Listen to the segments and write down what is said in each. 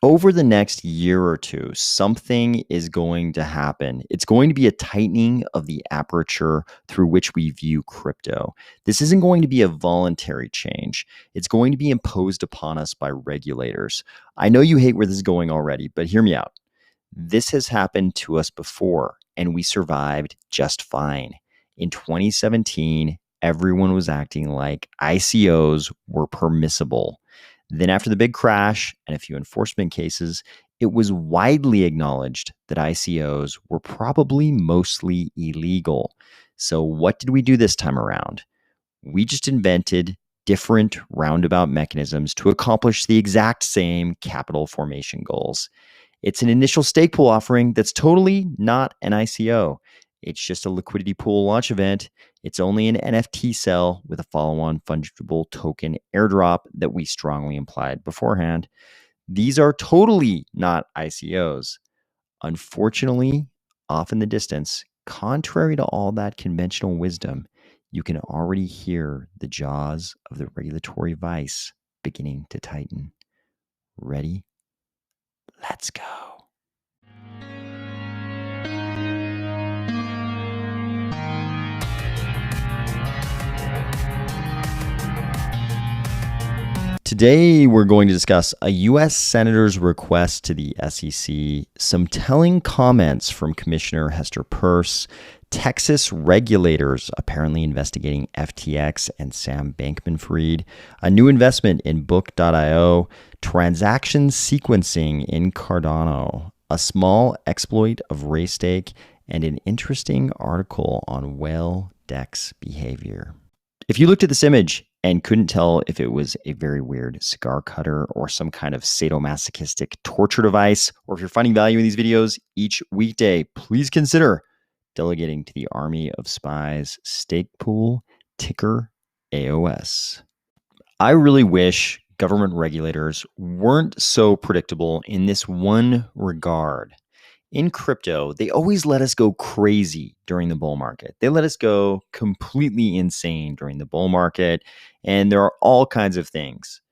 over the next year or two, something is going to happen. It's going to be a tightening of the aperture through which we view crypto. This isn't going to be a voluntary change. It's going to be imposed upon us by regulators. I know you hate where this is going already, but hear me out. This has happened to us before, and we survived just fine. In 2017, everyone was acting like ICOs were permissible. Then after the big crash and a few enforcement cases, it was widely acknowledged that ICOs were probably mostly illegal. So what did we do this time around? We just invented different roundabout mechanisms to accomplish the exact same capital formation goals. It's an initial stake pool offering that's totally not an ICO. It's just a liquidity pool launch event. It's only an NFT sell with a follow-on fungible token airdrop that we strongly implied beforehand. These are totally not ICOs. Unfortunately, off in the distance, contrary to all that conventional wisdom, you can already hear the jaws of the regulatory vice beginning to tighten. Ready? Let's go. Today, we're going to discuss a U.S. Senator's request to the SEC, some telling comments from Commissioner Hester Peirce, Texas regulators apparently investigating FTX and Sam Bankman-Fried, a new investment in Book.io, transaction sequencing in Cardano, a small exploit of Raystake, and an interesting article on whale DEX behavior. If you looked at this image and couldn't tell if it was a very weird cigar cutter or some kind of sadomasochistic torture device, or if you're finding value in these videos each weekday, please consider delegating to the army of spies stake pool, ticker AOS. I really wish government regulators weren't so predictable in this one regard. In crypto, they always let us go crazy during the bull market. They let us go completely insane during the bull market. And there are all kinds of things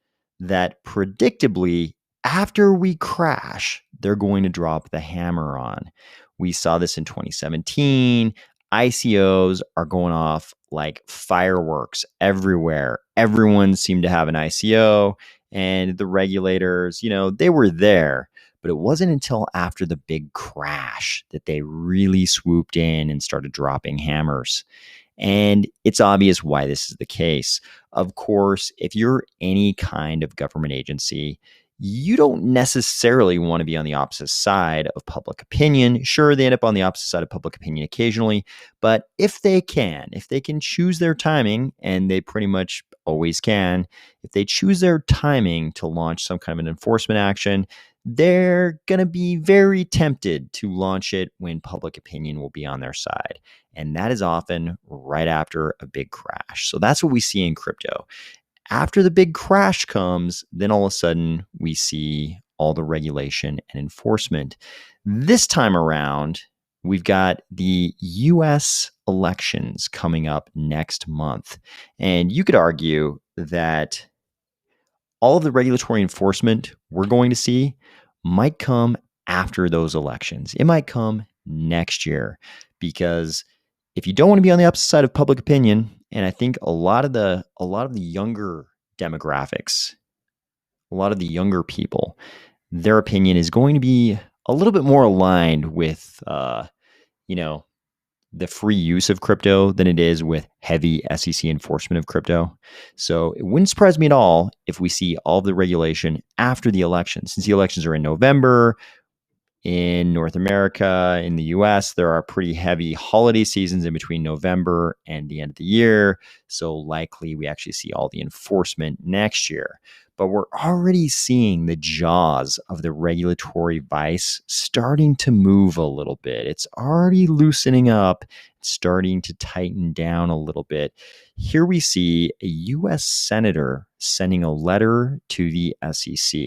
that predictably, after we crash, they're going to drop the hammer on. We saw this in 2017. ICOs are going off like fireworks everywhere. Everyone seemed to have an ICO, and the regulators, they were there. But it wasn't until after the big crash that they really swooped in and started dropping hammers. And it's obvious why this is the case. Of course, if you're any kind of government agency, you don't necessarily want to be on the opposite side of public opinion. Sure, they end up on the opposite side of public opinion occasionally, but if they can choose their timing, and they pretty much always can, if they choose their timing to launch some kind of an enforcement action, they're going to be very tempted to launch it when public opinion will be on their side. And that is often right after a big crash. So that's what we see in crypto. After the big crash comes, then all of a sudden we see all the regulation and enforcement. This time around, we've got the US elections coming up next month. And you could argue that all of the regulatory enforcement we're going to see might come after those elections. It might come next year, because if you don't want to be on the opposite side of public opinion, and I think a lot of the younger demographics, a lot of the younger people, their opinion is going to be a little bit more aligned with the free use of crypto than it is with heavy SEC enforcement of crypto. So it wouldn't surprise me at all if we see all of the regulation after the election. Since the elections are in November, in North America, in the US, there are pretty heavy holiday seasons in between November and the end of the year. So likely we actually see all the enforcement next year. But we're already seeing the jaws of the regulatory vice starting to move a little bit. It's already loosening up, starting to tighten down a little bit. Here we see a U.S. Senator sending a letter to the SEC.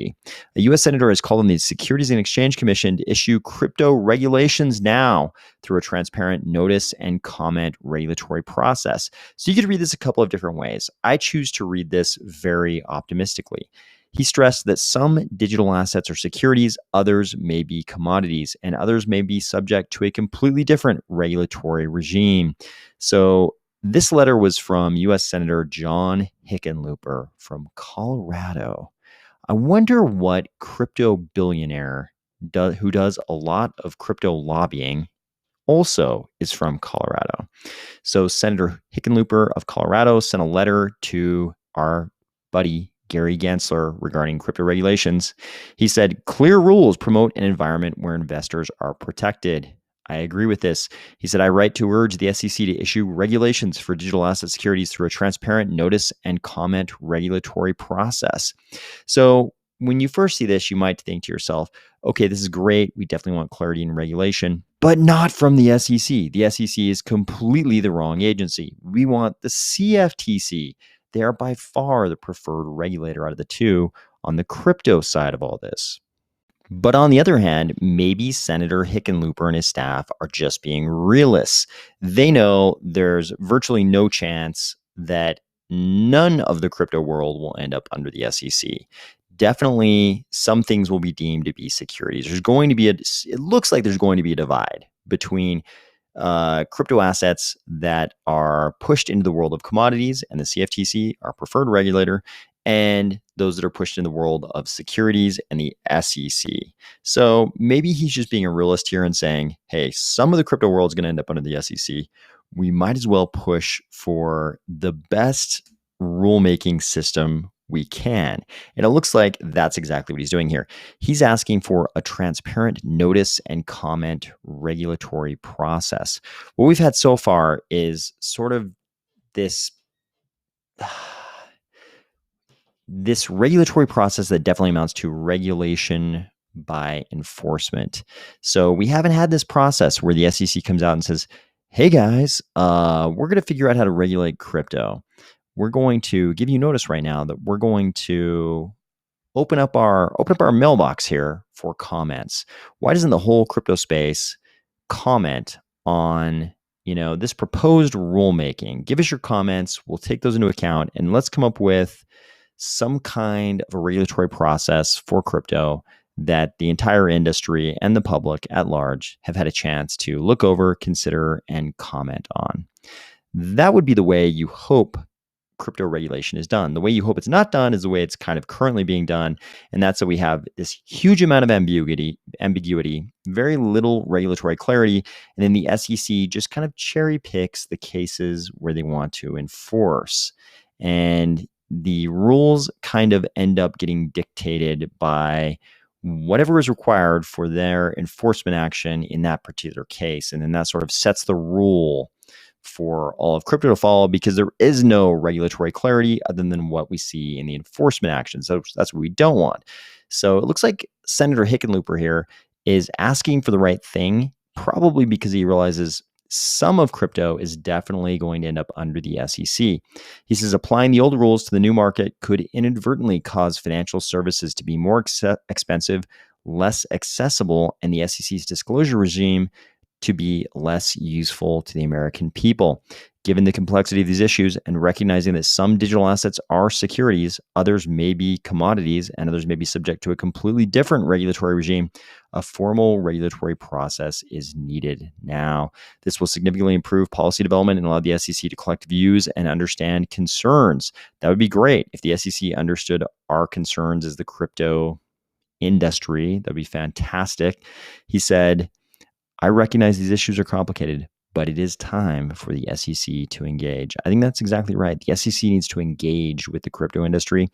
A U.S. Senator has called on the Securities and Exchange Commission to issue crypto regulations now through a transparent notice and comment regulatory process. So you could read this a couple of different ways. I choose to read this very optimistically. He stressed that some digital assets are securities, others may be commodities, and others may be subject to a completely different regulatory regime. So this letter was from U.S. Senator John Hickenlooper from Colorado. I wonder what crypto billionaire who does a lot of crypto lobbying also is from Colorado. So Senator Hickenlooper of Colorado sent a letter to our buddy Gary Gensler regarding crypto regulations. He said, clear rules promote an environment where investors are protected. I agree with this. He said, I write to urge the SEC to issue regulations for digital asset securities through a transparent notice and comment regulatory process. So when you first see this, you might think to yourself, okay, this is great. We definitely want clarity and regulation, but not from the SEC. The SEC is completely the wrong agency. We want the CFTC. They are by far the preferred regulator out of the two on the crypto side of all this. But on the other hand, maybe Senator Hickenlooper and his staff are just being realists. They know there's virtually no chance that none of the crypto world will end up under the SEC. Definitely some things will be deemed to be securities. It looks like there's going to be a divide between crypto assets that are pushed into the world of commodities and the CFTC, our preferred regulator, and those that are pushed in the world of securities and the SEC. So maybe he's just being a realist here and saying, hey, some of the crypto world is going to end up under the SEC. We might as well push for the best rulemaking system we can. And it looks like that's exactly what he's doing here. He's asking for a transparent notice and comment regulatory process. What we've had so far is sort of this regulatory process that definitely amounts to regulation by enforcement. So we haven't had this process where the SEC comes out and says, hey guys, we're going to figure out how to regulate crypto. We're going to give you notice right now that we're going to open up our mailbox here for comments. Why doesn't the whole crypto space comment on this proposed rulemaking? Give us your comments. We'll take those into account and let's come up with some kind of a regulatory process for crypto that the entire industry and the public at large have had a chance to look over, consider, and comment on. That would be the way you hope crypto regulation is done. The way you hope it's not done is the way it's kind of currently being done. And that's that we have this huge amount of ambiguity, very little regulatory clarity. And then the SEC just kind of cherry picks the cases where they want to enforce. And the rules kind of end up getting dictated by whatever is required for their enforcement action in that particular case. And then that sort of sets the rule for all of crypto to follow because there is no regulatory clarity other than what we see in the enforcement actions. So that's what we don't want. So it looks like Senator Hickenlooper here is asking for the right thing, probably because he realizes some of crypto is definitely going to end up under the SEC. He says applying the old rules to the new market could inadvertently cause financial services to be more expensive, less accessible, and the SEC's disclosure regime to be less useful to the American people. Given the complexity of these issues and recognizing that some digital assets are securities, others may be commodities, and others may be subject to a completely different regulatory regime, a formal regulatory process is needed now. This will significantly improve policy development and allow the SEC to collect views and understand concerns. That would be great if the SEC understood our concerns as the crypto industry. That would be fantastic. He said, I recognize these issues are complicated, but it is time for the SEC to engage. I think that's exactly right. The SEC needs to engage with the crypto industry,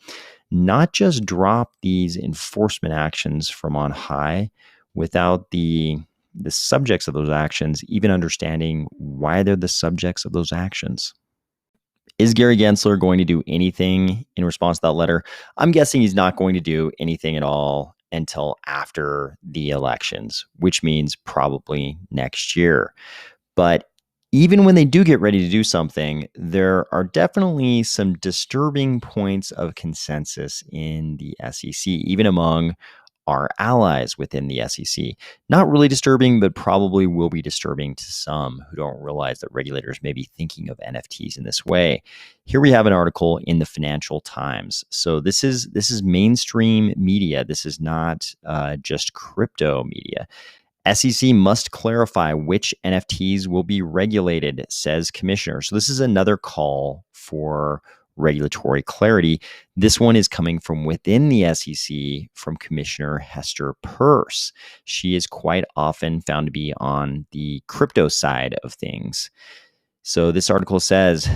not just drop these enforcement actions from on high without the subjects of those actions even understanding why they're the subjects of those actions. Is Gary Gensler going to do anything in response to that letter? I'm guessing he's not going to do anything at all until after the elections, which means probably next year. But even when they do get ready to do something, there are definitely some disturbing points of consensus in the SEC, even among are allies within the SEC. Not really disturbing, but probably will be disturbing to some who don't realize that regulators may be thinking of NFTs in this way. Here we have an article in the Financial Times. So this is mainstream media. This is not just crypto media. SEC must clarify which NFTs will be regulated, says commissioner. So this is another call for regulatory clarity. This one is coming from within the SEC from Commissioner Hester Peirce. She is quite often found to be on the crypto side of things. So this article says,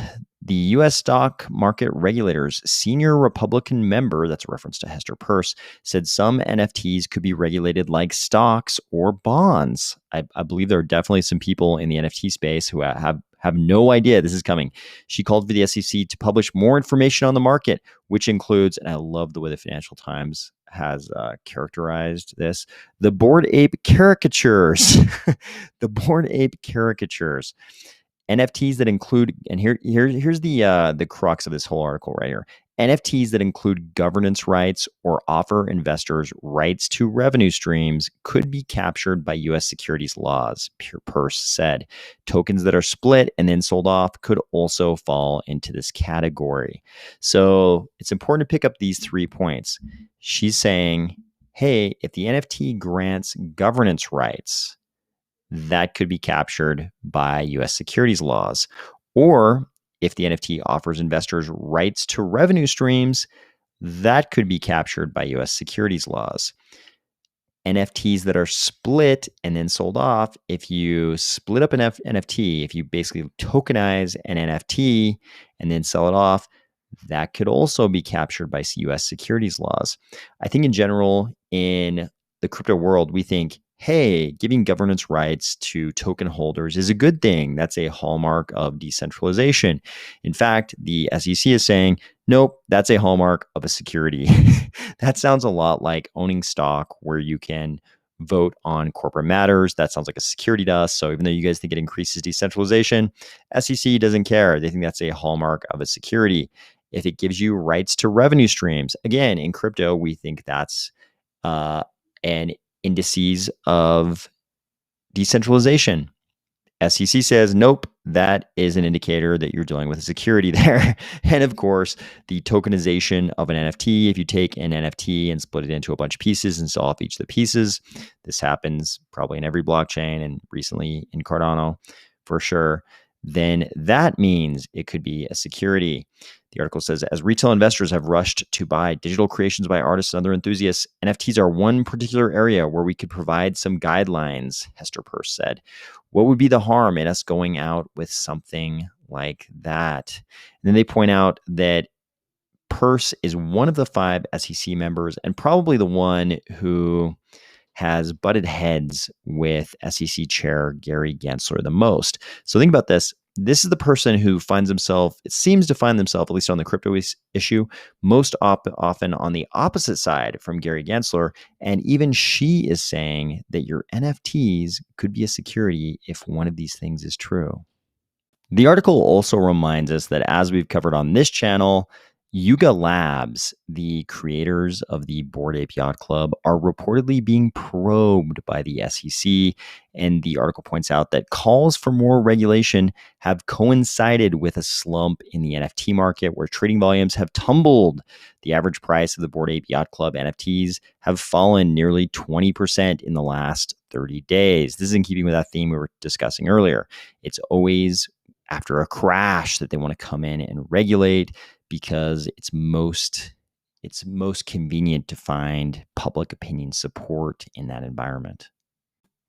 the U.S. stock market regulators senior Republican member, that's a reference to Hester Peirce, said some NFTs could be regulated like stocks or bonds. I believe there are definitely some people in the NFT space who have no idea this is coming. She called for the SEC to publish more information on the market, which includes, and I love the way the Financial Times has characterized this, the Bored Ape caricatures. The Bored Ape caricatures. NFTs that include, and here's the crux of this whole article right here. NFTs that include governance rights or offer investors rights to revenue streams could be captured by U.S. securities laws, Peirce said. Tokens that are split and then sold off could also fall into this category. So it's important to pick up these 3 points. She's saying, hey, if the NFT grants governance rights, that could be captured by U.S. securities laws. Or if the NFT offers investors rights to revenue streams, that could be captured by U.S. securities laws. NFTs that are split and then sold off, if you split up an NFT, if you basically tokenize an NFT and then sell it off, that could also be captured by U.S. securities laws. I think in general, in the crypto world, we think, hey, giving governance rights to token holders is a good thing. That's a hallmark of decentralization. In fact, the SEC is saying, nope, that's a hallmark of a security. That sounds a lot like owning stock where you can vote on corporate matters. That sounds like a security to us. So even though you guys think it increases decentralization, SEC doesn't care. They think that's a hallmark of a security. If it gives you rights to revenue streams, again, in crypto, we think that's an indices of decentralization. SEC says, nope, that is an indicator that you're dealing with a security there. And of course, the tokenization of an NFT, if you take an NFT and split it into a bunch of pieces and sell off each of the pieces, this happens probably in every blockchain and recently in Cardano for sure, then that means it could be a security. The article says, as retail investors have rushed to buy digital creations by artists and other enthusiasts, NFTs are one particular area where we could provide some guidelines, Hester Peirce said. What would be the harm in us going out with something like that? And then they point out that Peirce is one of the 5 SEC members and probably the one who has butted heads with SEC Chair Gary Gensler the most. So think about this. This is the person who seems to find themselves, at least on the crypto issue, most often on the opposite side from Gary Gensler. And even she is saying that your NFTs could be a security if one of these things is true. The article also reminds us that, as we've covered on this channel, Yuga Labs, the creators of the Bored Ape Yacht Club, are reportedly being probed by the SEC. And the article points out that calls for more regulation have coincided with a slump in the NFT market where trading volumes have tumbled. The average price of the Bored Ape Yacht Club NFTs have fallen nearly 20% in the last 30 days. This is in keeping with that theme we were discussing earlier. It's always after a crash that they want to come in and regulate, because it's most convenient to find public opinion support in that environment.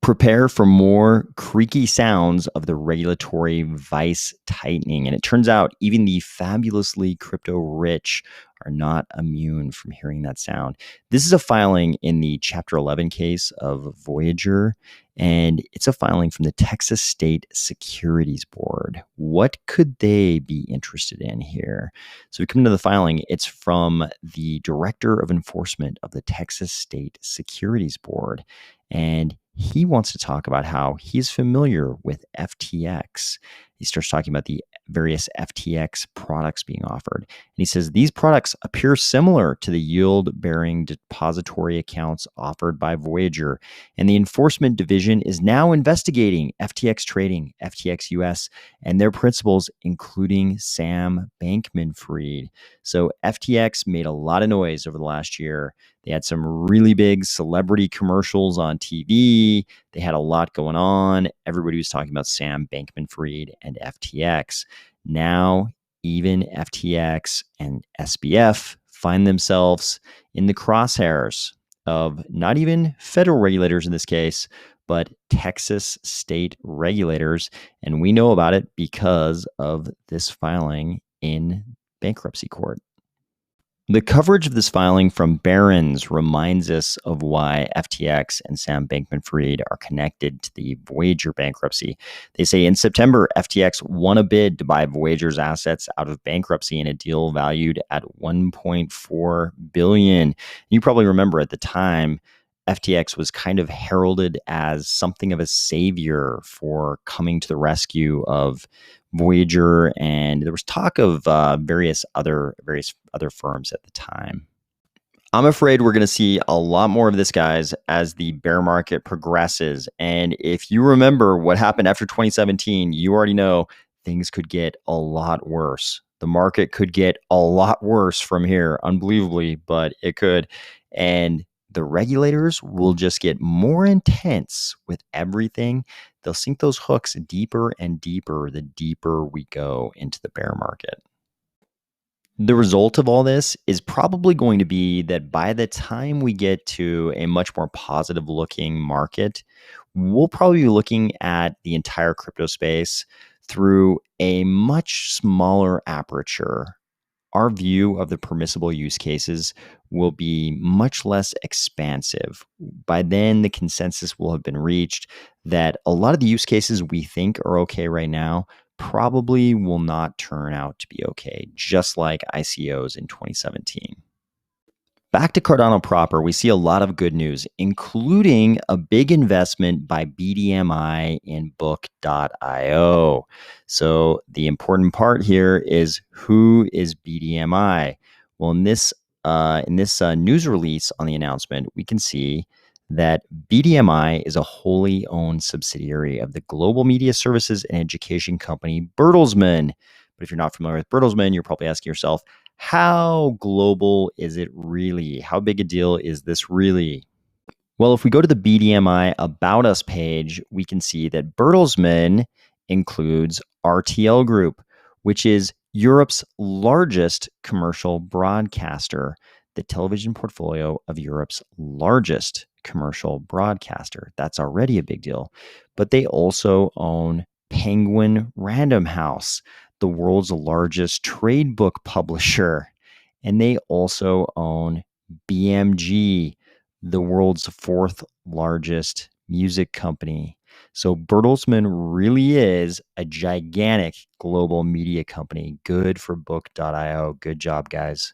Prepare for more creaky sounds of the regulatory vice tightening. And it turns out even the fabulously crypto rich are not immune from hearing that sound. This is a filing in the Chapter 11 case of Voyager, and it's a filing from the Texas State Securities Board. What could they be interested in here? So we come to the filing. It's from the Director of Enforcement of the Texas State Securities Board, and he wants to talk about how he's familiar with FTX. He starts talking about the various FTX products being offered. And he says these products appear similar to the yield-bearing depository accounts offered by Voyager. And the enforcement division is now investigating FTX Trading, FTX US, and their principals, including Sam Bankman-Fried. So FTX made a lot of noise over the last year. They had some really big celebrity commercials on TV. They had a lot going on. Everybody was talking about Sam Bankman-Fried and FTX. Now, even FTX and SBF find themselves in the crosshairs of not even federal regulators in this case, but Texas state regulators. And we know about it because of this filing in bankruptcy court. The coverage of this filing from Barron's reminds us of why FTX and Sam Bankman-Fried are connected to the Voyager bankruptcy. They say in September, FTX won a bid to buy Voyager's assets out of bankruptcy in a deal valued at $1.4 billion. You probably remember at the time, FTX was kind of heralded as something of a savior for coming to the rescue of Voyager, and there was talk of various other firms at the time. I'm afraid we're going to see a lot more of this, guys, as the bear market progresses. And if you remember what happened after 2017, you already know things could get a lot worse. The market could get a lot worse from here, unbelievably, but it could. And the regulators will just get more intense with everything. They'll sink those hooks deeper and deeper the deeper we go into the bear market. The result of all this is probably going to be that by the time we get to a much more positive looking market, we'll probably be looking at the entire crypto space through a much smaller aperture. Our view of the permissible use cases will be much less expansive. By then, the consensus will have been reached that a lot of the use cases we think are okay right now probably will not turn out to be okay, just like ICOs in 2017. Back to Cardano proper, we see a lot of good news, including a big investment by BDMI in book.io. So the important part here is, who is BDMI? Well, in this news release on the announcement, we can see that BDMI is a wholly owned subsidiary of the global media services and education company Bertelsmann. But if you're not familiar with Bertelsmann, you're probably asking yourself, how global is it really? How big a deal is this really? Well, if we go to the BDMI About Us page, we can see that Bertelsmann includes RTL Group, which is Europe's largest commercial broadcaster, the television portfolio of Europe's largest commercial broadcaster. That's already a big deal. But they also own Penguin Random House, the world's largest trade book publisher. And they also own BMG, the world's fourth largest music company. So Bertelsmann really is a gigantic global media company. Good for book.io. Good job, guys.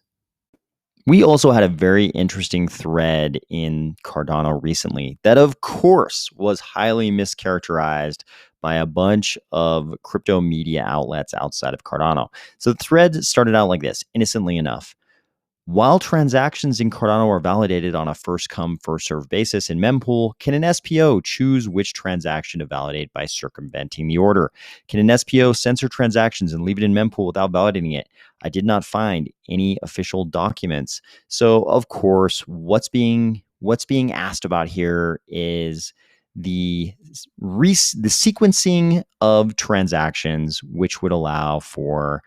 We also had a very interesting thread in Cardano recently that, of course, was highly mischaracterized by a bunch of crypto media outlets outside of Cardano. So the thread started out like this, innocently enough. While transactions in Cardano are validated on a first-come, first-served basis in mempool, can an SPO choose which transaction to validate by circumventing the order? Can an SPO censor transactions and leave it in mempool without validating it? I did not find any official documents. So, of course, what's being asked about here is the sequencing of transactions, which would allow for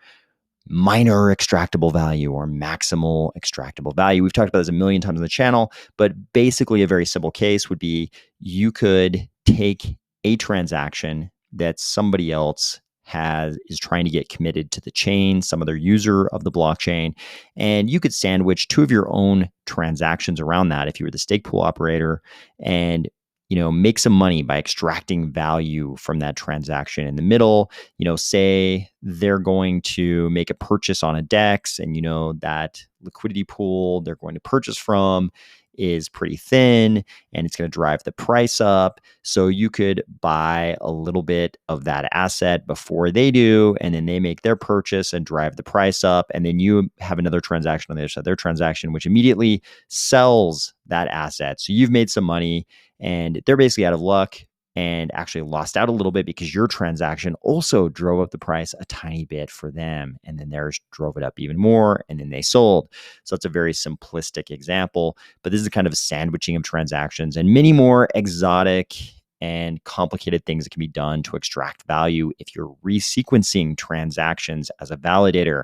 minor extractable value or maximal extractable value. We've talked about this a million times on the channel, but basically a very simple case would be, you could take a transaction that somebody else is trying to get committed to the chain, some other user of the blockchain, and you could sandwich two of your own transactions around that if you were the stake pool operator, and make some money by extracting value from that transaction in the middle. Say they're going to make a purchase on a DEX, and that liquidity pool they're going to purchase from is pretty thin and it's going to drive the price up. So you could buy a little bit of that asset before they do, and then they make their purchase and drive the price up. And then you have another transaction on the other side, their transaction, which immediately sells that asset. So you've made some money and they're basically out of luck and actually lost out a little bit because your transaction also drove up the price a tiny bit for them. And then theirs drove it up even more, and then they sold. So it's a very simplistic example, but this is a kind of sandwiching of transactions and many more exotic and complicated things that can be done to extract value if you're resequencing transactions as a validator.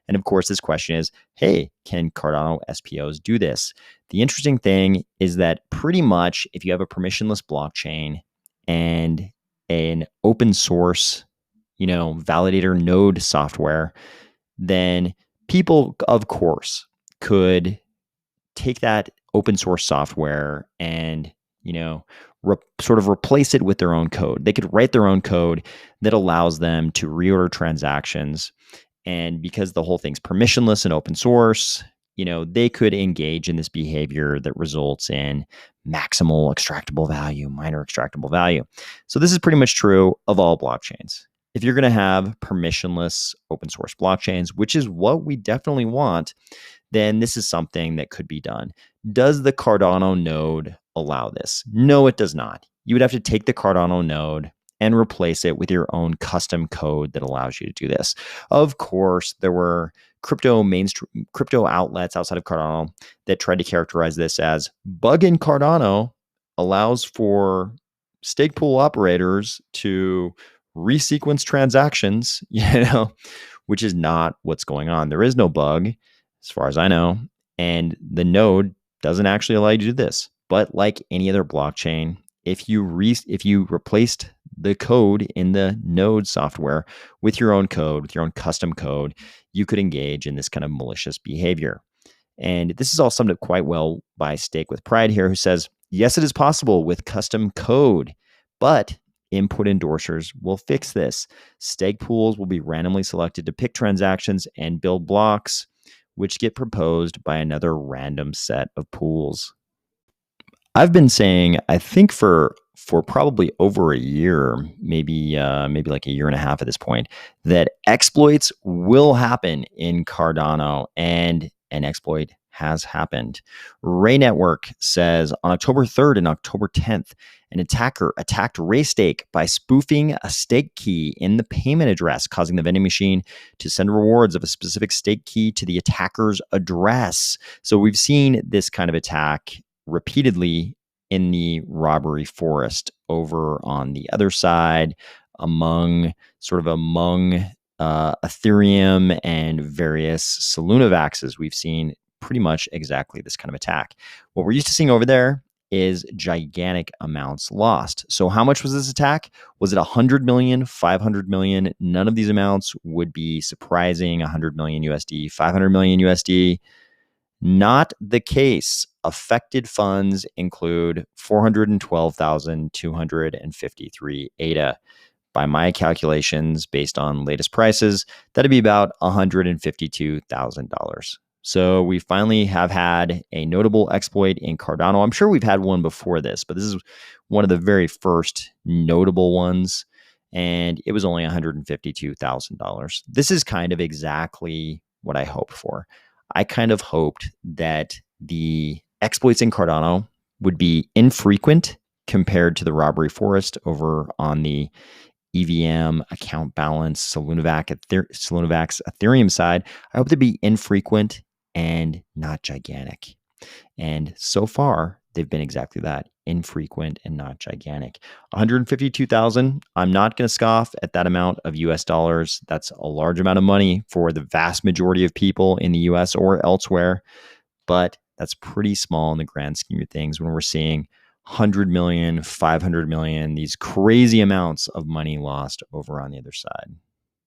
And of course, this question is, hey, can Cardano SPOs do this? The interesting thing is that pretty much if you have a permissionless blockchain and an open source, validator node software, then people, of course, could take that open source software and, sort of replace it with their own code. They could write their own code that allows them to reorder transactions. And because the whole thing's permissionless and open source, they could engage in this behavior that results in maximal extractable value, minor extractable value. So this is pretty much true of all blockchains. If you're going to have permissionless open source blockchains, which is what we definitely want, then this is something that could be done. Does the Cardano node allow this? No, it does not. You would have to take the Cardano node and replace it with your own custom code that allows you to do this. Of course, there were crypto outlets outside of Cardano that tried to characterize this as bug in Cardano allows for stake pool operators to resequence transactions, which is not what's going on. There is no bug, as far as I know, and the node doesn't actually allow you to do this. But like any other blockchain, if you replaced the code in the node software with your own code, with your own custom code, you could engage in this kind of malicious behavior. And this is all summed up quite well by Stake with Pride here, who says, yes, it is possible with custom code, but input endorsers will fix this. Stake pools will be randomly selected to pick transactions and build blocks, which get proposed by another random set of pools. I've been saying, I think for probably over a year, maybe like a year and a half at this point, that exploits will happen in Cardano, and an exploit has happened. Ray Network says on October 3rd and October 10th, an attacker attacked Raystake by spoofing a stake key in the payment address, causing the vending machine to send rewards of a specific stake key to the attacker's address. So we've seen this kind of attack repeatedly in the robbery forest over on the other side, among Ethereum and various Solunavaxes. We've seen pretty much exactly this kind of attack. What we're used to seeing over there is gigantic amounts lost. So how much was this attack? Was it 100 million, 500 million? None of these amounts would be surprising. 100 million USD, 500 million USD. Not the case. Affected funds include 412,253 ADA. By my calculations, based on latest prices, that'd be about $152,000. So we finally have had a notable exploit in Cardano. I'm sure we've had one before this, but this is one of the very first notable ones, and it was only $152,000. This is kind of exactly what I hoped for. I kind of hoped that the exploits in Cardano would be infrequent compared to the robbery forest over on the EVM account balance Solunavax Ethereum side. I hope to be infrequent and not gigantic. And so far, they've been exactly that, infrequent and not gigantic. 152,000, I'm not going to scoff at that amount of US dollars. That's a large amount of money for the vast majority of people in the US or elsewhere, but that's pretty small in the grand scheme of things when we're seeing 100 million, 500 million, these crazy amounts of money lost over on the other side.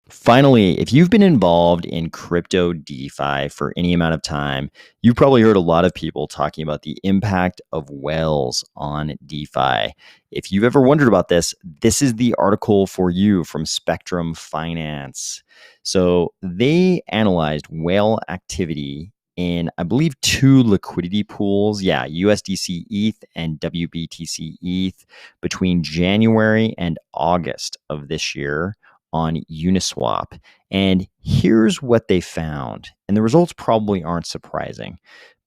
Finally, if you've been involved in crypto DeFi for any amount of time, you've probably heard a lot of people talking about the impact of whales on DeFi. If you've ever wondered about this, this is the article for you from Spectrum Finance. So they analyzed whale activity in, I believe, 2 liquidity pools. Yeah, USDC ETH and WBTC ETH between January and August of this year on Uniswap. And here's what they found. And the results probably aren't surprising.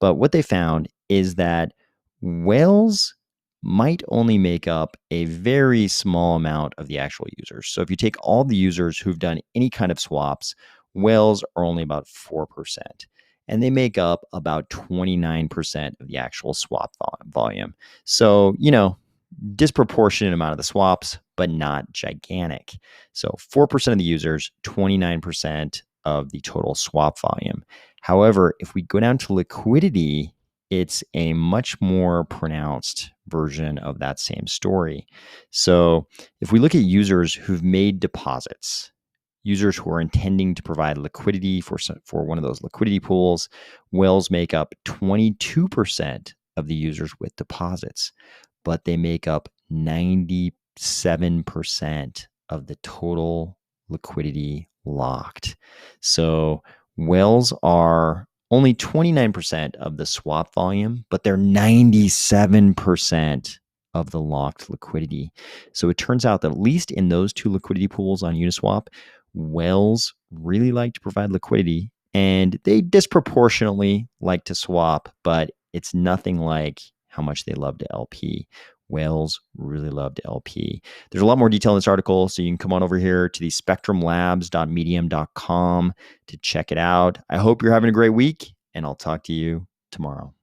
But what they found is that whales might only make up a very small amount of the actual users. So if you take all the users who've done any kind of swaps, whales are only about 4%. And they make up about 29% of the actual swap volume. So, disproportionate amount of the swaps, but not gigantic. So 4% of the users, 29% of the total swap volume. However, if we go down to liquidity, it's a much more pronounced version of that same story. So if we look at users who've made deposits, users who are intending to provide liquidity for one of those liquidity pools, whales make up 22% of the users with deposits, but they make up 97% of the total liquidity locked. So whales are only 29% of the swap volume, but they're 97% of the locked liquidity. So it turns out that at least in those 2 liquidity pools on Uniswap, whales really like to provide liquidity, and they disproportionately like to swap, but it's nothing like how much they love to LP. Whales really love to LP. There's a lot more detail in this article, so you can come on over here to the spectrumlabs.medium.com to check it out. I hope you're having a great week, and I'll talk to you tomorrow.